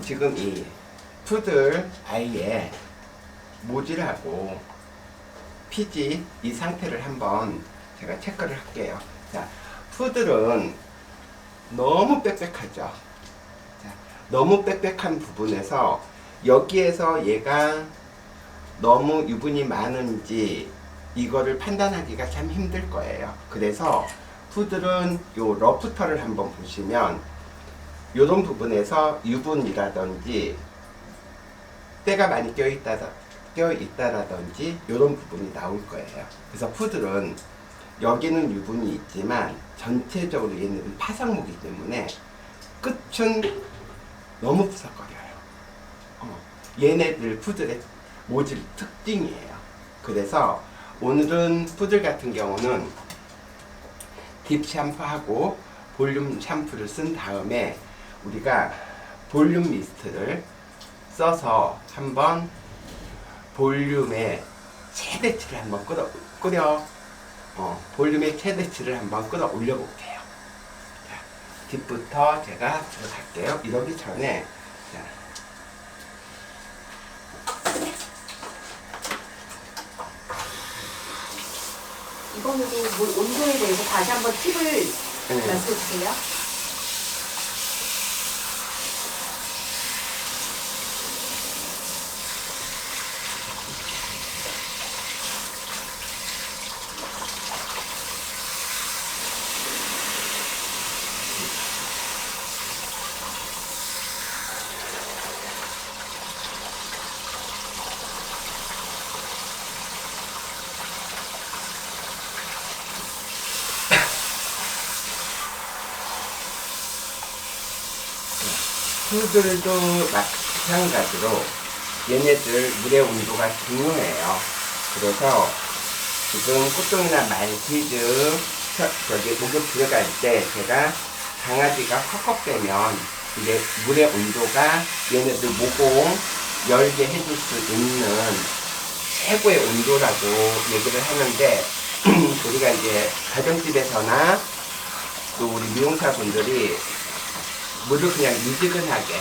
지금 이 푸들 아이의 모질하고 피지 이 상태를 한번 제가 체크를 할게요. 자, 푸들은 너무 빽빽하죠. 자, 너무 빽빽한 부분에서 여기에서 얘가 너무 유분이 많은지 이거를 판단하기가 참 힘들 거예요. 그래서 푸들은 요 러프터를 한번 보시면 요런 부분에서 유분이라든지 때가 많이 껴있다라든지 요런 부분이 나올 거예요. 그래서 푸들은 여기는 유분이 있지만 전체적으로 얘는 파상무기 때문에 끝은 너무 푸석거려요. 얘네들 푸들의 모질 특징이에요. 그래서 오늘은 푸들 같은 경우는 딥 샴푸하고 볼륨 샴푸를 쓴 다음에 우리가 볼륨 미스트를 써서 한번 볼륨의 최대치를 한번 볼륨의 최대치를 한번 끌어 올려 볼게요. 자, 딥부터 제가 들어갈게요. 이러기 전에 자, 이번에도 물 온도에 대해서 다시 한번 팁을 말씀해 주세요. 푸들도 마찬가지로 얘네들 물의 온도가 중요해요. 그래서 지금 꽃동이나 말티즈 저기 목욕 들어갈 때 제가 강아지가 헉헉대면 이제 물의 온도가 얘네들 모공 열게 해줄 수 있는 최고의 온도라고 얘기를 하는데 우리가 이제 가정집에서나 또 우리 미용사분들이 물을 그냥 미지근하게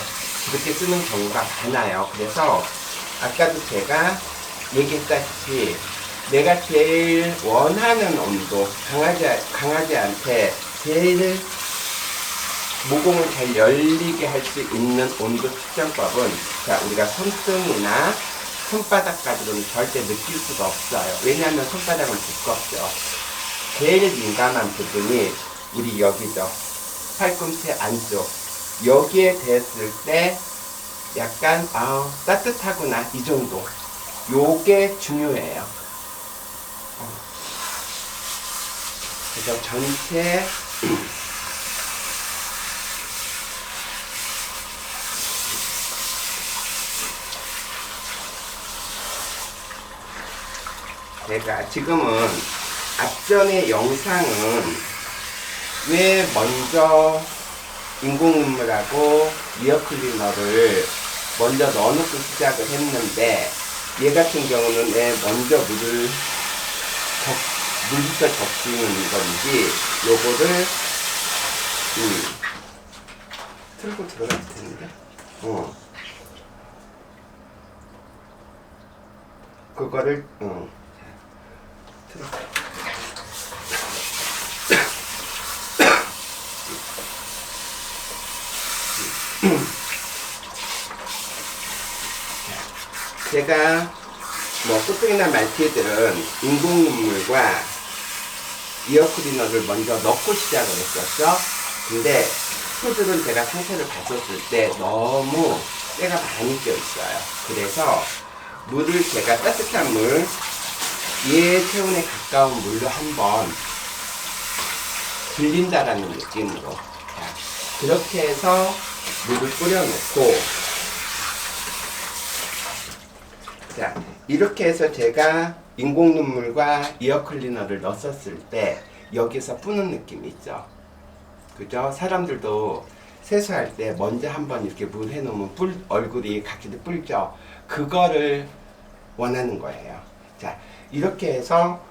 그렇게 쓰는 경우가 많아요. 그래서 아까도 제가 얘기했다시피 내가 제일 원하는 온도, 강아지한테 제일 모공을 잘 열리게 할 수 있는 온도 측정법은 자, 우리가 손등이나 손바닥까지는 절대 느낄 수가 없어요. 왜냐하면 손바닥은 두껍죠. 제일 민감한 부분이 우리 여기죠. 팔꿈치 안쪽. 여기에 댔을 때 약간 따뜻하구나 이 정도. 요게 중요해요. 그래서 전체 제가 지금은 앞전의 영상은 왜 먼저 인공눈물하고 이어클리너를 먼저 넣어놓고 시작을 했는데 얘 같은 경우는 왜 먼저 물부터 적시는 건지 요거를 틀고 들어갈 텐데 그거를 틀어. 제가 꽃등이나 말티들은 인공눈물과 이어클리너를 먼저 넣고 시작을 했었죠. 근데 푸들은 제가 상태를 봤었을 때 너무 때가 많이 껴 있어요. 그래서 물을 제가 따뜻한 물, 얘 체온에 가까운 물로 한번 불린다라는 느낌으로 자, 그렇게 해서 물을 뿌려놓고 자, 이렇게 해서 제가 인공눈물과 이어클리너를 넣었을 때 여기서 뿌는 느낌이 있죠. 그죠? 사람들도 세수할 때 먼저 한번 이렇게 물 해놓으면 얼굴이 각질이 뿔죠. 그거를 원하는 거예요. 자, 이렇게 해서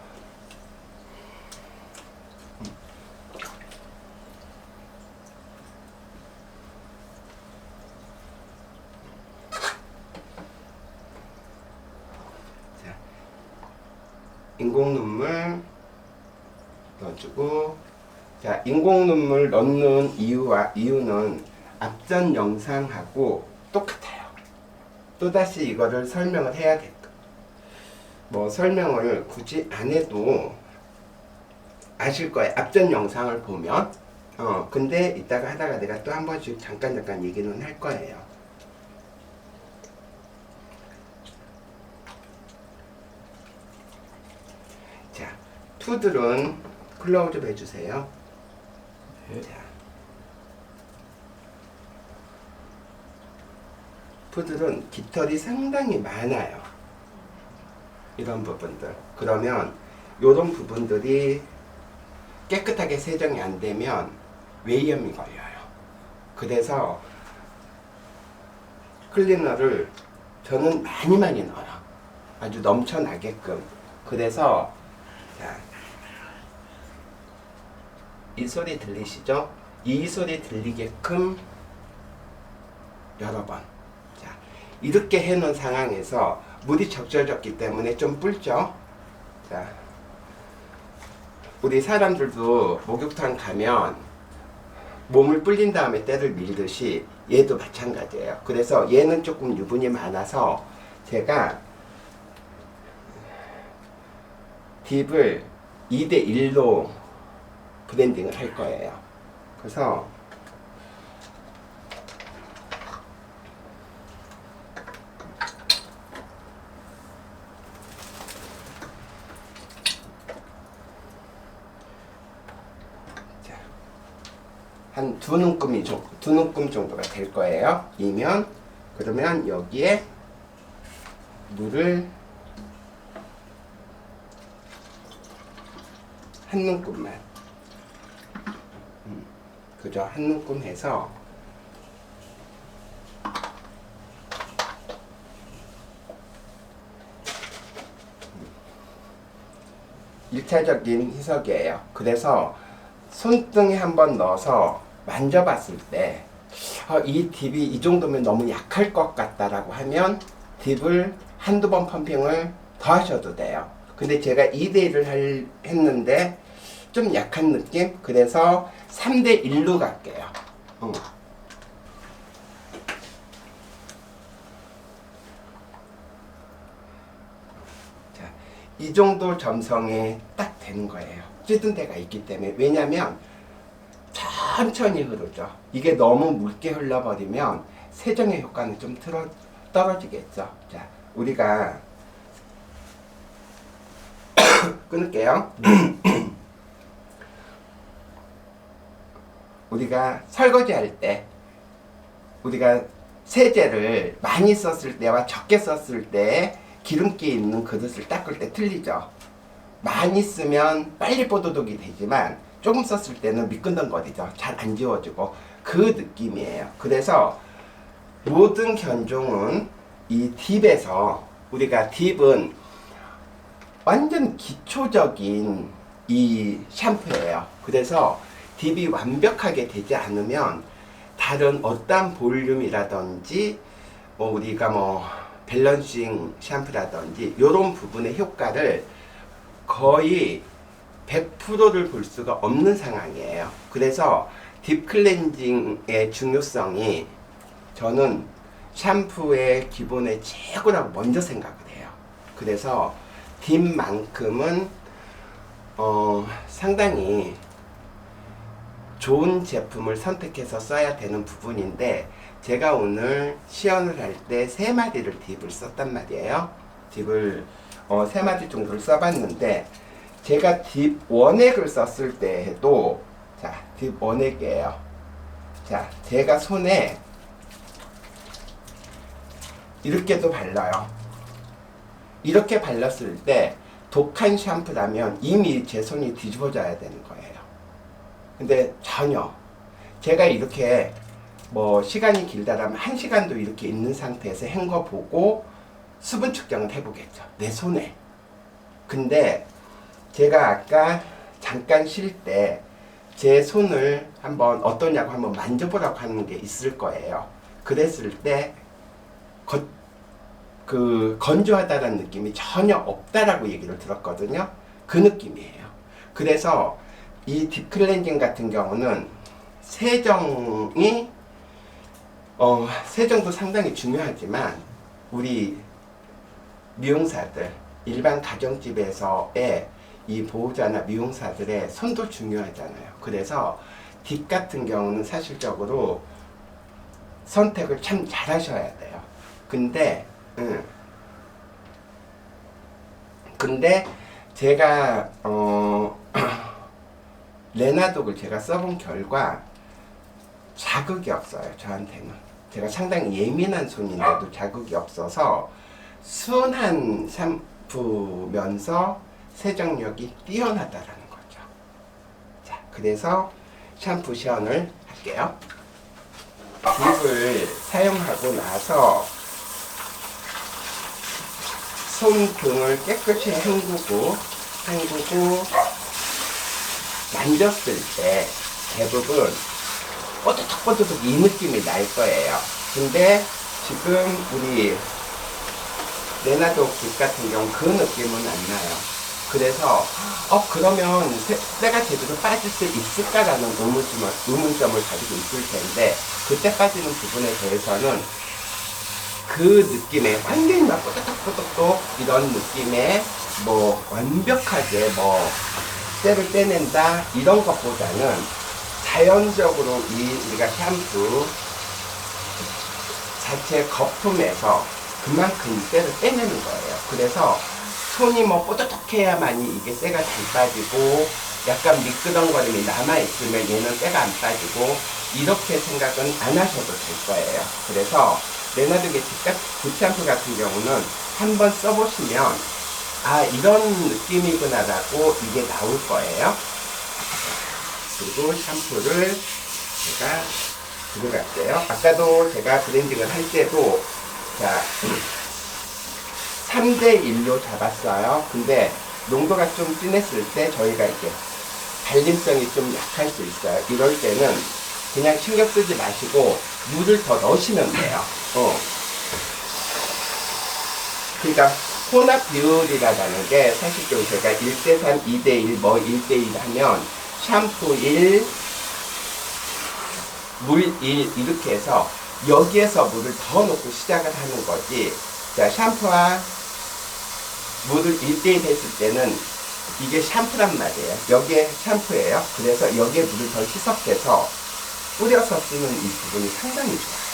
인공 눈물 넣어주고, 자, 인공 눈물 넣는 이유는 앞전 영상하고 똑같아요. 또다시 이거를 설명을 해야겠고, 뭐 설명을 굳이 안 해도 아실 거예요. 앞전 영상을 보면. 근데 이따가 하다가 내가 또 한 번씩 잠깐 얘기는 할 거예요. 자, 푸들은 클로즈업 해주세요. 네. 자, 푸들은 깃털이 상당히 많아요. 이런 부분들. 그러면 이런 부분들이 깨끗하게 세정이 안 되면 외염이 걸려요. 그래서 클리너를 저는 많이 넣어요. 아주 넘쳐나게끔. 그래서 자, 이 소리 들리시죠? 이 소리 들리게끔 여러 번. 자, 이렇게 해놓은 상황에서 물이 적절졌기 때문에 좀 불죠? 자, 우리 사람들도 목욕탕 가면 몸을 불린 다음에 때를 밀듯이 얘도 마찬가지예요. 그래서 얘는 조금 유분이 많아서 제가 딥을 2대1로 브랜딩을 할 거예요. 그래서 한 두 눈금 정도가 될 거예요. 이면 그러면 여기에 물을 한 눈금만, 그죠? 한 눈금 해서 일차적인 희석이에요. 그래서 손등에 한번 넣어서 만져봤을 때 이 딥이 이 정도면 너무 약할 것 같다라고 하면 딥을 한두 번 펌핑을 더 하셔도 돼요. 근데 제가 2대1을 했는데 좀 약한 느낌? 그래서 3대1로 갈게요. 자, 이 정도 점성에 딱 되는 거예요. 찌든 데가 있기 때문에. 왜냐면 천천히 흐르죠. 이게 너무 묽게 흘러버리면 세정의 효과는 좀 떨어지겠죠. 자, 우리가 끊을게요. 우리가 설거지 할 때, 우리가 세제를 많이 썼을 때와 적게 썼을 때 기름기 있는 그릇을 닦을 때 틀리죠. 많이 쓰면 빨리 뽀드독이 되지만 조금 썼을 때는 미끈덩거리죠. 잘 안 지워지고. 그 느낌이에요. 그래서 모든 견종은 이 딥에서, 우리가 딥은 완전 기초적인 이 샴푸예요. 그래서 딥이 완벽하게 되지 않으면 다른 어떤 볼륨이라든지 우리가 밸런싱 샴푸라든지 이런 부분의 효과를 거의 100%를 볼 수가 없는 상황이에요. 그래서 딥 클렌징의 중요성이 저는 샴푸의 기본의 최고라고 먼저 생각을 해요. 그래서 딥만큼은 상당히 좋은 제품을 선택해서 써야 되는 부분인데, 제가 오늘 시연을 할 때 3마디를 딥을 썼단 말이에요. 딥을 3마디 정도를 써봤는데, 제가 딥 원액을 썼을 때에도, 자, 딥 원액이에요. 자, 제가 손에 이렇게도 발라요. 이렇게 발랐을 때 독한 샴푸라면 이미 제 손이 뒤집어져야 되는 거예요. 근데 전혀, 제가 이렇게 시간이 길다라면 1시간도 이렇게 있는 상태에서 헹궈 보고 수분 측정을 해보겠죠. 내 손에. 근데 제가 아까 잠깐 쉴 때 제 손을 한번 어떠냐고 한번 만져보라고 하는 게 있을 거예요. 그랬을 때 건조하다는 느낌이 전혀 없다라고 얘기를 들었거든요. 그 느낌이에요. 그래서 이 딥클렌징 같은 경우는 세정이 세정도 상당히 중요하지만 우리 미용사들 일반 가정집에서의 이 보호자나 미용사들의 손도 중요하잖아요. 그래서 딥 같은 경우는 사실적으로 선택을 참 잘 하셔야 돼요. 근데 제가 레나독을 제가 써본 결과 자극이 없어요. 저한테는. 제가 상당히 예민한 손인데도 자극이 없어서 순한 샴푸면서 세정력이 뛰어나다라는 거죠. 자, 그래서 샴푸 시연을 할게요. 딥을 사용하고 나서 손등을 깨끗이 헹구고 만졌을 때 대부분 뽀드득뽀드득 이 느낌이 날 거예요. 근데 지금 우리 레나독 딥 같은 경우 그 느낌은 안 나요. 그래서 그러면 때가 제대로 빠질 수 있을까라는 의문점을 가지고 있을 텐데 그때 빠지는 부분에 대해서는 그 느낌의 완전히 막 뽀득뽀득뽀득 이런 느낌의 뭐 완벽하게 뭐 때를 떼낸다 이런 것보다는 자연적으로 우리가 샴푸 자체 거품에서 그만큼 때를 빼내는 거예요. 그래서 손이 뭐 뽀득해야만이 이게 때가 잘 빠지고 약간 미끄덩거림이 남아있으면 얘는 때가 안 빠지고 이렇게 생각은 안 하셔도 될 거예요. 그래서 레나독의 딥 샴푸 같은 경우는 한번 써보시면 이런 느낌이구나 라고 이게 나올 거예요. 그리고 샴푸를 제가 들어갈게요. 아까도 제가 브랜딩을 할 때도 자 3대1로 잡았어요. 근데 농도가 좀 진했을 때 저희가 이제 발림성이 좀 약할 수 있어요. 이럴 때는 그냥 신경 쓰지 마시고 물을 더 넣으시면 돼요. 그러니까 혼합 비율이라는 게 사실적으로 제가 1대3, 2대1, 뭐 1대1 하면 샴푸 1, 물 1 이렇게 해서 여기에서 물을 더 넣고 시작을 하는 거지. 자, 샴푸와 물을 1대1 했을 때는 이게 샴푸란 말이에요. 여기에 샴푸예요. 그래서 여기에 물을 더 희석해서 뿌려서 쓰는 이 부분이 상당히 좋아요.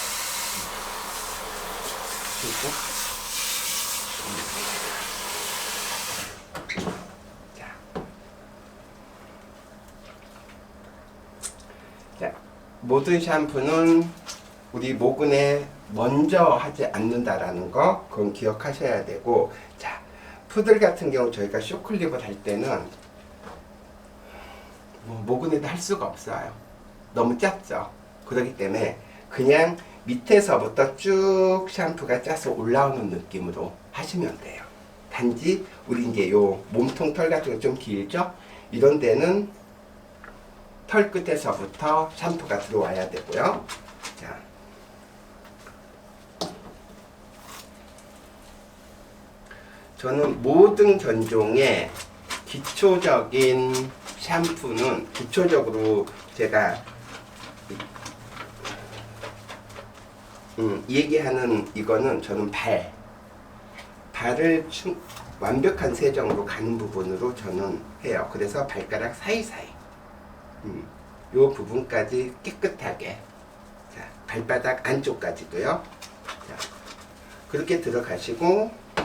자, 모든 샴푸는 우리 모근에 먼저 하지 않는다라는 거 그건 기억하셔야 되고, 자, 푸들 같은 경우 저희가 쇼클립을 할 때는 뭐 모근에도 할 수가 없어요. 너무 짧죠. 그렇기 때문에 그냥 밑에서부터 쭉 샴푸가 짜서 올라오는 느낌으로 하시면 돼요. 단지 우리 이제 요 몸통 털 같은 거 좀 길죠? 이런 데는 털 끝에서부터 샴푸가 들어와야 되고요. 자, 저는 모든 견종의 기초적인 샴푸는 기초적으로 제가 얘기하는 이거는 저는 발을 완벽한 세정으로 가는 부분으로 저는 해요. 그래서 발가락 사이사이 요 부분까지 깨끗하게, 자, 발바닥 안쪽까지도요. 자, 그렇게 들어가시고, 자,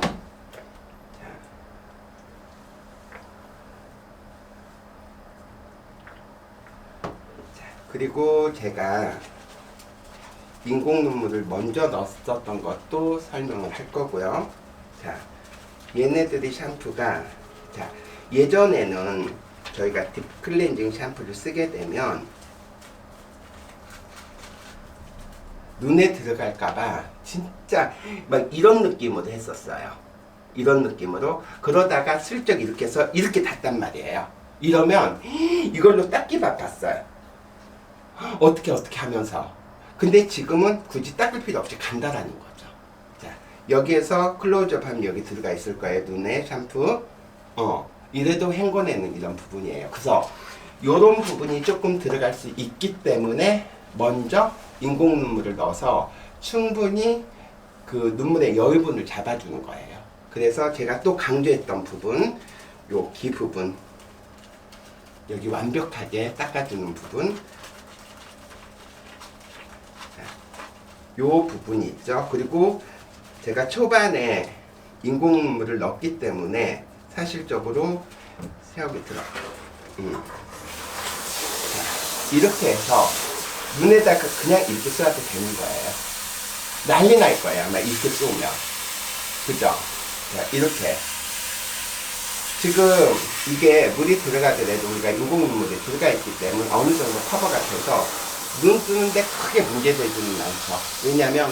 그리고 제가 인공 눈물을 먼저 넣었던 것도 설명을 할 거고요. 자, 얘네들이 샴푸가, 자, 예전에는 저희가 딥 클렌징 샴푸를 쓰게 되면 눈에 들어갈까봐 진짜 막 이런 느낌으로 했었어요. 이런 느낌으로. 그러다가 슬쩍 이렇게 해서 이렇게 닿단 말이에요. 이러면 이걸로 닦기 바빴어요. 어떻게 하면서. 근데 지금은 굳이 닦을 필요 없이 간다라는 거죠. 자, 여기에서 클로즈업 하면 여기 들어가 있을 거예요. 눈에 샴푸. 이래도 헹궈내는 이런 부분이에요. 그래서 이런 부분이 조금 들어갈 수 있기 때문에 먼저 인공 눈물을 넣어서 충분히 그 눈물의 여유분을 잡아주는 거예요. 그래서 제가 또 강조했던 부분, 요 귀 부분, 여기 완벽하게 닦아주는 부분, 요 부분이 있죠. 그리고 제가 초반에 인공 눈물을 넣었기 때문에 사실적으로 세역이 들어. 이렇게 해서 눈에다가 그냥 이렇게 쏘아도 되는 거예요. 난리 날 거예요, 아마 이렇게 쏘면. 그죠? 자, 이렇게. 지금 이게 물이 들어가더라도 우리가 인공 눈물이 들어가 있기 때문에 어느 정도 커버가 돼서 눈 뜨는데 크게 문제되지는 않죠. 왜냐면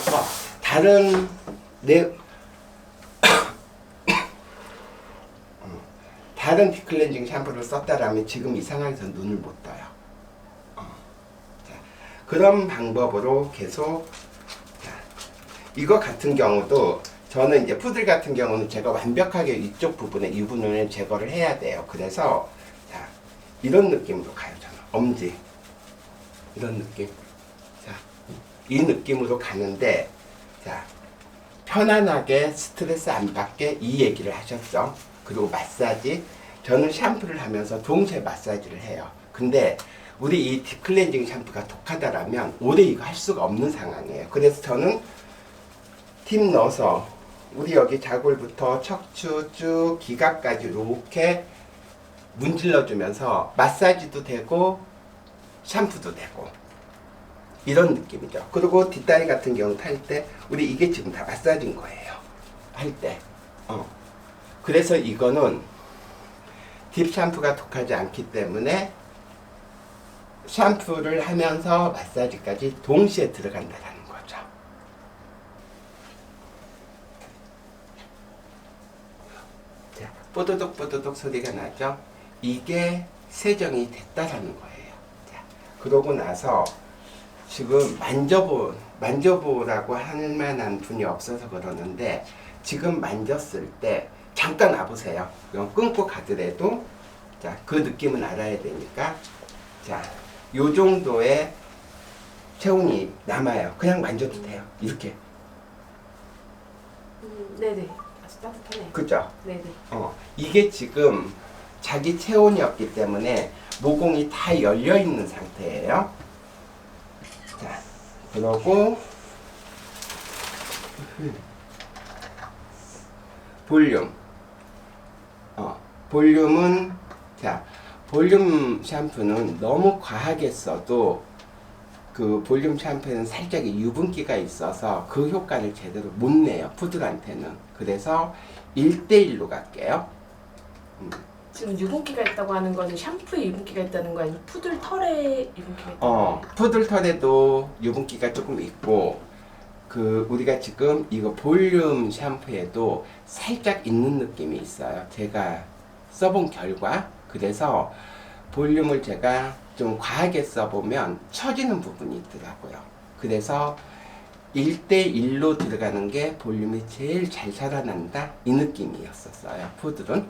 다른 다른 딥클렌징 샴푸를 썼다라면 지금 이 상황에서 눈을 못 떠요. 자, 그런 방법으로 계속. 자, 이거 같은 경우도 저는 이제 푸들 같은 경우는 제가 완벽하게 이쪽 부분에 유분을 제거를 해야 돼요. 그래서 자, 이런 느낌으로 가요. 저는 엄지 이런 느낌. 자, 이 느낌으로 가는데, 자, 편안하게 스트레스 안 받게 이 얘기를 하셨죠. 그리고 마사지, 저는 샴푸를 하면서 동시에 마사지를 해요. 근데 우리 이 딥클렌징 샴푸가 독하다라면 오래 이거 할 수가 없는 상황이에요. 그래서 저는 팁 넣어서 우리 여기 자골부터 척추 쭉 기각까지 이렇게 문질러 주면서 마사지도 되고 샴푸도 되고 이런 느낌이죠. 그리고 뒷다리 같은 경우 탈 때 우리 이게 지금 다 마사지인 거예요. 할 때. 그래서 이거는 딥 샴푸가 독하지 않기 때문에 샴푸를 하면서 마사지까지 동시에 들어간다는 거죠. 자, 뽀드득 뽀드득 소리가 나죠? 이게 세정이 됐다라는 거예요. 자, 그러고 나서 지금 만져보라고 할 만한 분이 없어서 그러는데 지금 만졌을 때 잠깐 와보세요. 그럼 끊고 가더라도 자, 그 느낌은 알아야 되니까 자, 요 정도의 체온이 남아요. 그냥 만져도 돼요. 이렇게. 네네. 아주 따뜻하네. 그죠? 네네. 이게 지금 자기 체온이었기 때문에 모공이 다 열려 있는 상태예요. 자, 그러고 볼륨. 볼륨은 자, 볼륨 샴푸는 너무 과하게 써도 그 볼륨 샴푸에는 살짝 유분기가 있어서 그 효과를 제대로 못 내요. 푸들한테는. 그래서 1대1로 갈게요. 지금 유분기가 있다고 하는 건 샴푸에 유분기가 있다는 거 아니면 푸들 털에 유분기가 있다는 거 푸들 털에도 유분기가 조금 있고 그 우리가 지금 이거 볼륨 샴푸에도 살짝 있는 느낌이 있어요. 제가 써본 결과. 그래서 볼륨을 제가 좀 과하게 써보면 처지는 부분이 있더라고요. 그래서 1대1로 들어가는 게 볼륨이 제일 잘 살아난다 이 느낌이었었어요. 푸들은.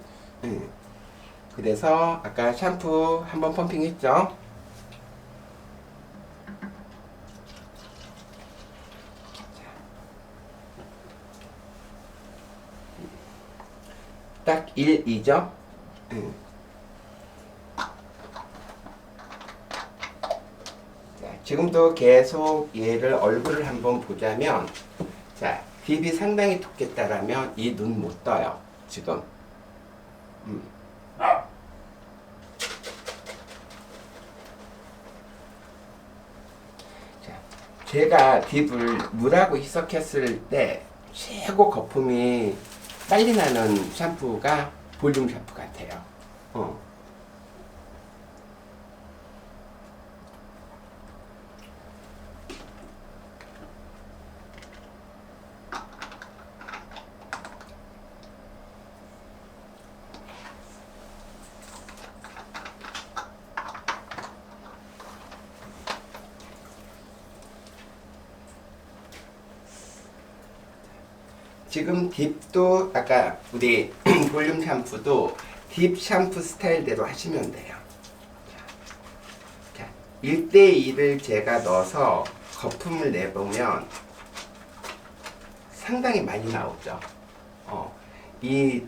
그래서 아까 샴푸 한번 펌핑했죠. 딱 1, 2죠? 자, 지금도 계속 얘를 얼굴을 한번 보자면 자, 딥이 상당히 돋겠다라면 이 눈 못 떠요. 지금. 자, 제가 딥을 물하고 희석했을 때 최고 거품이 빨리 나는 샴푸가 볼륨 샴푸 같아요. 지금 딥도 아까 우리 볼륨 샴푸도 딥 샴푸 스타일대로 하시면 돼요. 자, 1대1을 제가 넣어서 거품을 내보면 상당히 많이 나오죠. 이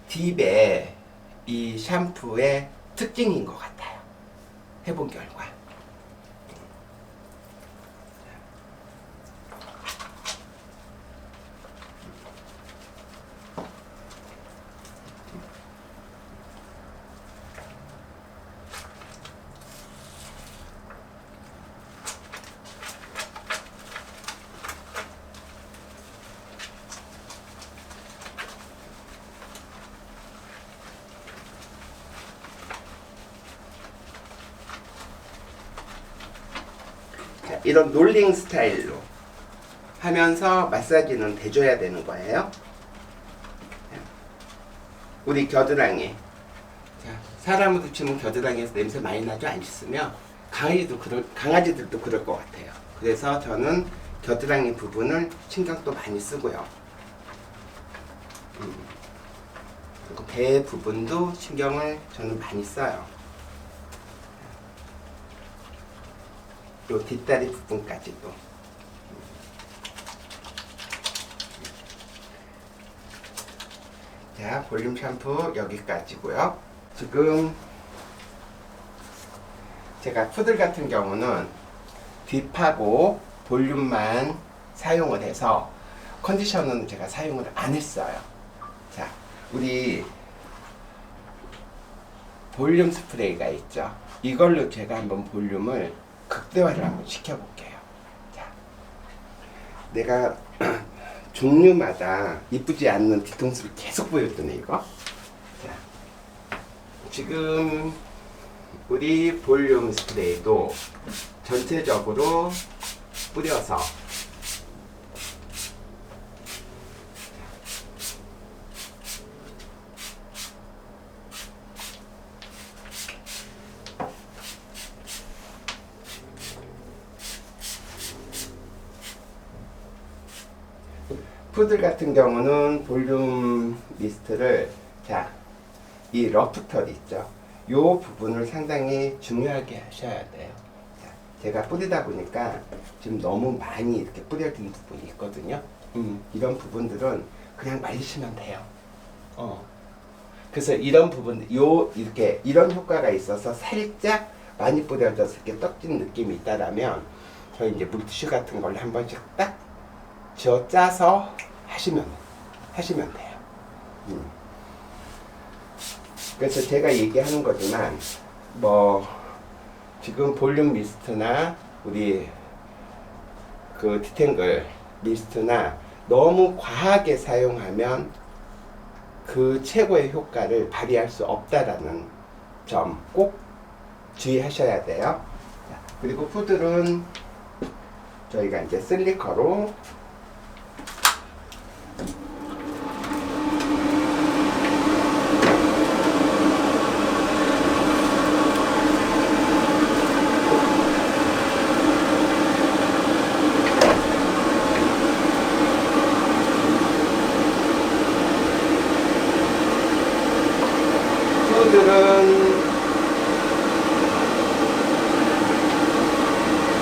딥의 이 샴푸의 특징인 것 같아요. 해본 결과. 자, 이런 롤링 스타일로 하면서 마사지는 대줘야 되는 거예요. 우리 겨드랑이. 자, 사람으로 치면 겨드랑이에서 냄새 많이 나죠? 안 씻으면 강아지들도 그럴 것 같아요. 그래서 저는 겨드랑이 부분을 신경도 많이 쓰고요. 그리고 배 부분도 신경을 저는 많이 써요. 요 뒷다리 부분까지도. 자, 볼륨 샴푸 여기까지고요. 지금 제가 푸들 같은 경우는 딥하고 볼륨만 사용을 해서 컨디셔너는 제가 사용을 안 했어요. 자, 우리 볼륨 스프레이가 있죠. 이걸로 제가 한번 볼륨을 극대화를 한번 시켜볼게요. 자, 내가 종류마다 이쁘지 않는 뒤통수를 계속 보여주네 이거. 자, 지금 우리 볼륨 스프레이도 전체적으로 뿌려서 푸들 같은 경우는 볼륨 미스트를, 자, 이 러프털 있죠? 요 부분을 상당히 중요하게 하셔야 돼요. 자, 제가 뿌리다 보니까 지금 너무 많이 이렇게 뿌려진 부분이 있거든요. 이런 부분들은 그냥 말리시면 돼요. 그래서 이런 부분, 이렇게 이런 효과가 있어서 살짝 많이 뿌려져서 이렇게 떡진 느낌이 있다라면 저희 이제 물티슈 같은 걸로 한 번씩 딱 쥐어 짜서 하시면 돼요. 그래서 제가 얘기하는 거지만 뭐 지금 볼륨 미스트나 우리 그 디탱글 미스트나 너무 과하게 사용하면 그 최고의 효과를 발휘할 수 없다라는 점 꼭 주의하셔야 돼요. 그리고 푸들은 저희가 이제 슬리커로 푸들은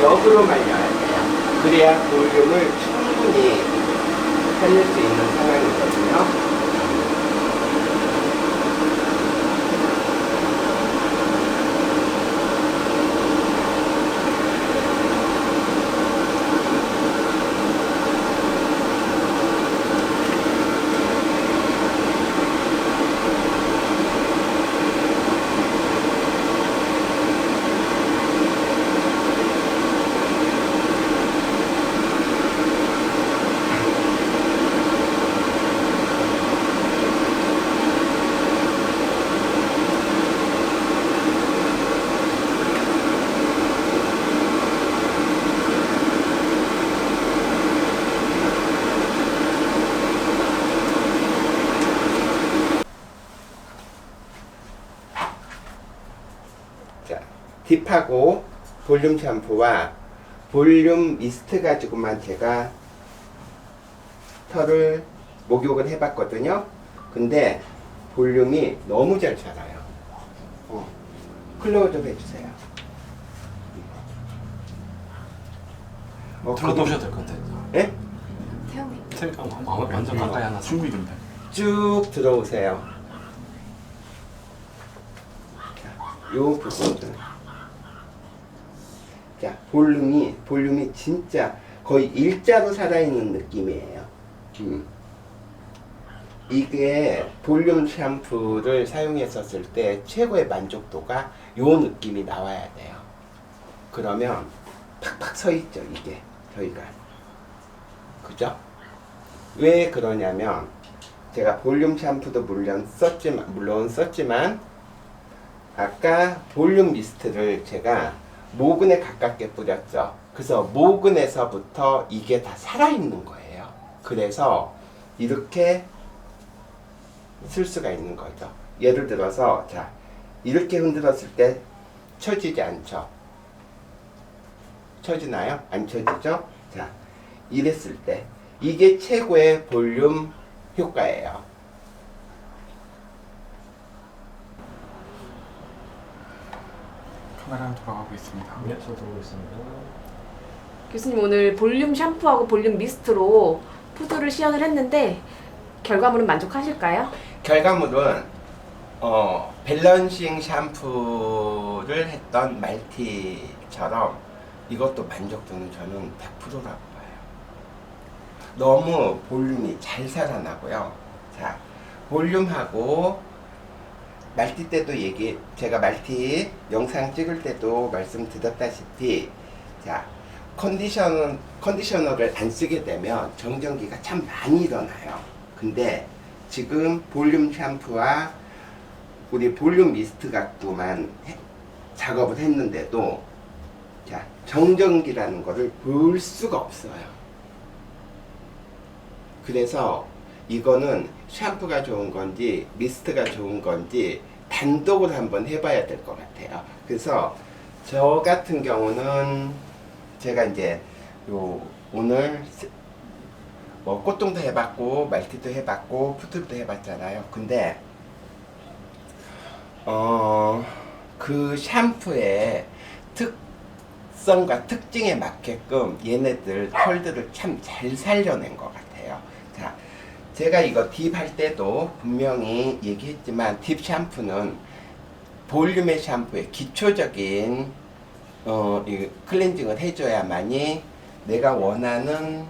역으로 말려야 돼요. 그래야 볼륨을 충분히 살릴 수 있는 상황이거든요. 딥하고 볼륨 샴푸와 볼륨 미스트 가지고만 제가 털을 목욕을 해봤거든요. 근데 볼륨이 너무 잘 살아요. 클로즈업 해주세요. 들어놓으셔도 될 것 같아요. 예? 완전 가까이 하나 충분히 됩니다. 쭉 들어오세요. 자, 요 부분들. 자, 볼륨이 진짜 거의 일자로 살아있는 느낌이에요. 이게 볼륨 샴푸를 사용했었을 때 최고의 만족도가 요 느낌이 나와야 돼요. 그러면 팍팍 서 있죠, 이게 저희가. 그죠? 왜 그러냐면 제가 볼륨 샴푸도 물론 썼지만 아까 볼륨 미스트를 제가 모근에 가깝게 뿌렸죠. 그래서 모근에서부터 이게 다 살아있는 거예요. 그래서 이렇게 쓸 수가 있는 거죠. 예를 들어서 자, 이렇게 흔들었을 때 쳐지지 않죠. 쳐지나요? 안 쳐지죠? 자, 이랬을 때 이게 최고의 볼륨 효과예요. 카메라 돌아가고 있습니다. 네, 저 들어오고 있습니다. 교수님 오늘 볼륨 샴푸하고 볼륨 미스트로 푸드를 시연을 했는데 결과물은 만족하실까요? 결과물은 밸런싱 샴푸를 했던 말티처럼 이것도 만족도는 저는 100%라고 봐요. 너무 볼륨이 잘 살아나고요. 자, 볼륨하고 말티 때도 제가 말티 영상 찍을 때도 말씀드렸다시피 자, 컨디셔너를 안 쓰게 되면 정전기가 참 많이 일어나요. 근데 지금 볼륨 샴푸와 우리 볼륨 미스트 갖고만 작업을 했는데도 자, 정전기라는 거를 볼 수가 없어요. 그래서 이거는 샴푸가 좋은 건지 미스트가 좋은 건지 단독으로 한번 해봐야 될 것 같아요. 그래서 저 같은 경우는 제가 이제 오늘 뭐 꽃동도 해봤고 말티도 해봤고 푸들도 해봤잖아요. 근데 그 샴푸의 특성과 특징에 맞게끔 얘네들 털들을 참 잘 살려낸 것 같아요. 자, 제가 이거 딥 할 때도 분명히 얘기했지만 딥 샴푸는 볼륨의 샴푸의 기초적인 이 클렌징을 해줘야만이 내가 원하는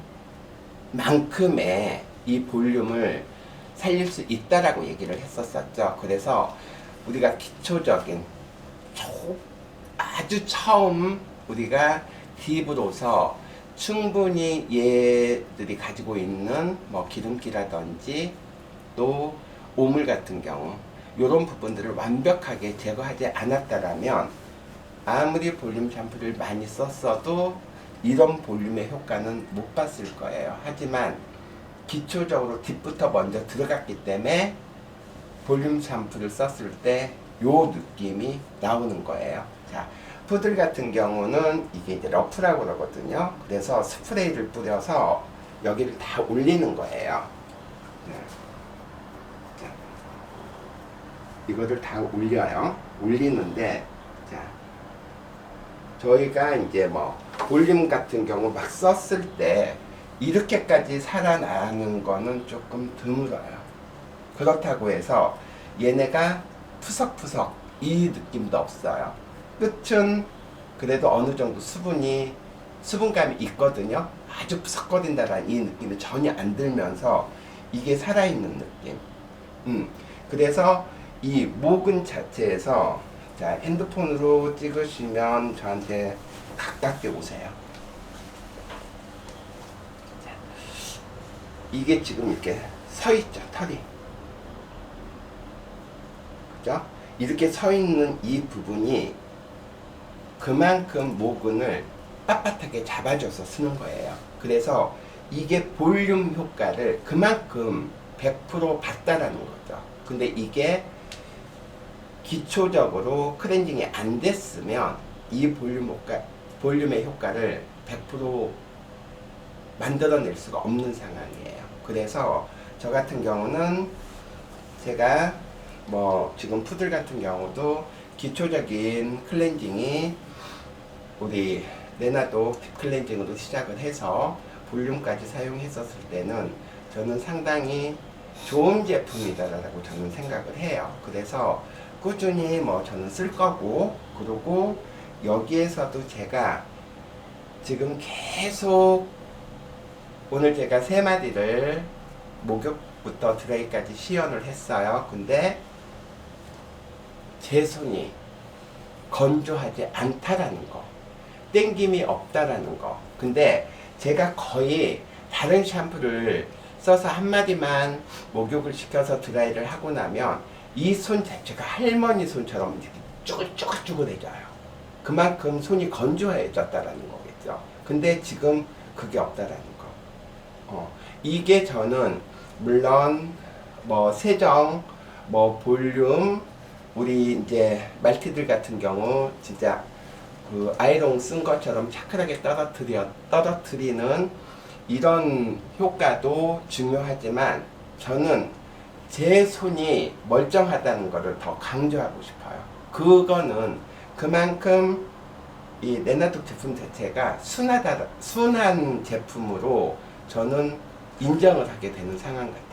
만큼의 이 볼륨을 살릴 수 있다라고 얘기를 했었었죠. 그래서 우리가 기초적인 아주 처음 우리가 딥으로서 충분히 얘들이 가지고 있는 뭐 기름기라든지 또 오물 같은 경우 이런 부분들을 완벽하게 제거하지 않았다라면 아무리 볼륨 샴푸를 많이 썼어도 이런 볼륨의 효과는 못 봤을 거예요. 하지만 기초적으로 딥부터 먼저 들어갔기 때문에 볼륨 샴푸를 썼을 때 요 느낌이 나오는 거예요. 자, 푸들 같은 경우는 이게 이제 러프라고 그러거든요. 그래서 스프레이를 뿌려서 여기를 다 올리는 거예요. 네. 자, 이거를 다 올려요. 올리는데, 자, 저희가 이제 뭐 볼륨 같은 경우 막 썼을 때 이렇게까지 살아나는 거는 조금 드물어요. 그렇다고 해서 얘네가 푸석푸석 이 느낌도 없어요. 끝은 그래도 어느 정도 수분감이 있거든요. 아주 푸석거린다라는 이 느낌이 전혀 안 들면서 이게 살아있는 느낌. 그래서 이 모근 자체에서 자, 핸드폰으로 찍으시면 저한테 가깝게 오세요. 자, 이게 지금 이렇게 서 있죠, 털이. 그죠? 이렇게 서 있는 이 부분이 그만큼 모근을 빳빳하게 잡아줘서 쓰는 거예요. 그래서 이게 볼륨 효과를 그만큼 100% 봤다라는 거죠. 근데 이게 기초적으로 클렌징이 안 됐으면 이 볼륨의 효과를 100% 만들어낼 수가 없는 상황이에요. 그래서 저 같은 경우는 제가 뭐 지금 푸들 같은 경우도 기초적인 클렌징이 우리 레나도 딥클렌징으로 시작을 해서 볼륨까지 사용했었을 때는 저는 상당히 좋은 제품이다라고 저는 생각을 해요. 그래서 꾸준히 뭐 저는 쓸 거고, 그리고 여기에서도 제가 지금 계속 오늘 제가 3마디를 목욕부터 드라이까지 시연을 했어요. 근데 제 손이 건조하지 않다라는 거, 땡김이 없다라는 거. 근데 제가 거의 다른 샴푸를 써서 한마디만 목욕을 시켜서 드라이를 하고 나면 이 손 자체가 할머니 손처럼 이렇게 쭈글쭈글쭈글해져요. 그만큼 손이 건조해졌다라는 거겠죠. 근데 지금 그게 없다라는 거. 이게 저는 물론 뭐 세정, 뭐 볼륨, 우리 이제 말티들 같은 경우 진짜 그 아이롱 쓴 것처럼 차크하게 떨어뜨리는 이런 효과도 중요하지만 저는 제 손이 멀쩡하다는 것을 더 강조하고 싶어요. 그거는 그만큼 이 레나톡 제품 자체가 순한 제품으로 저는 인정을 하게 되는 상황 같아요.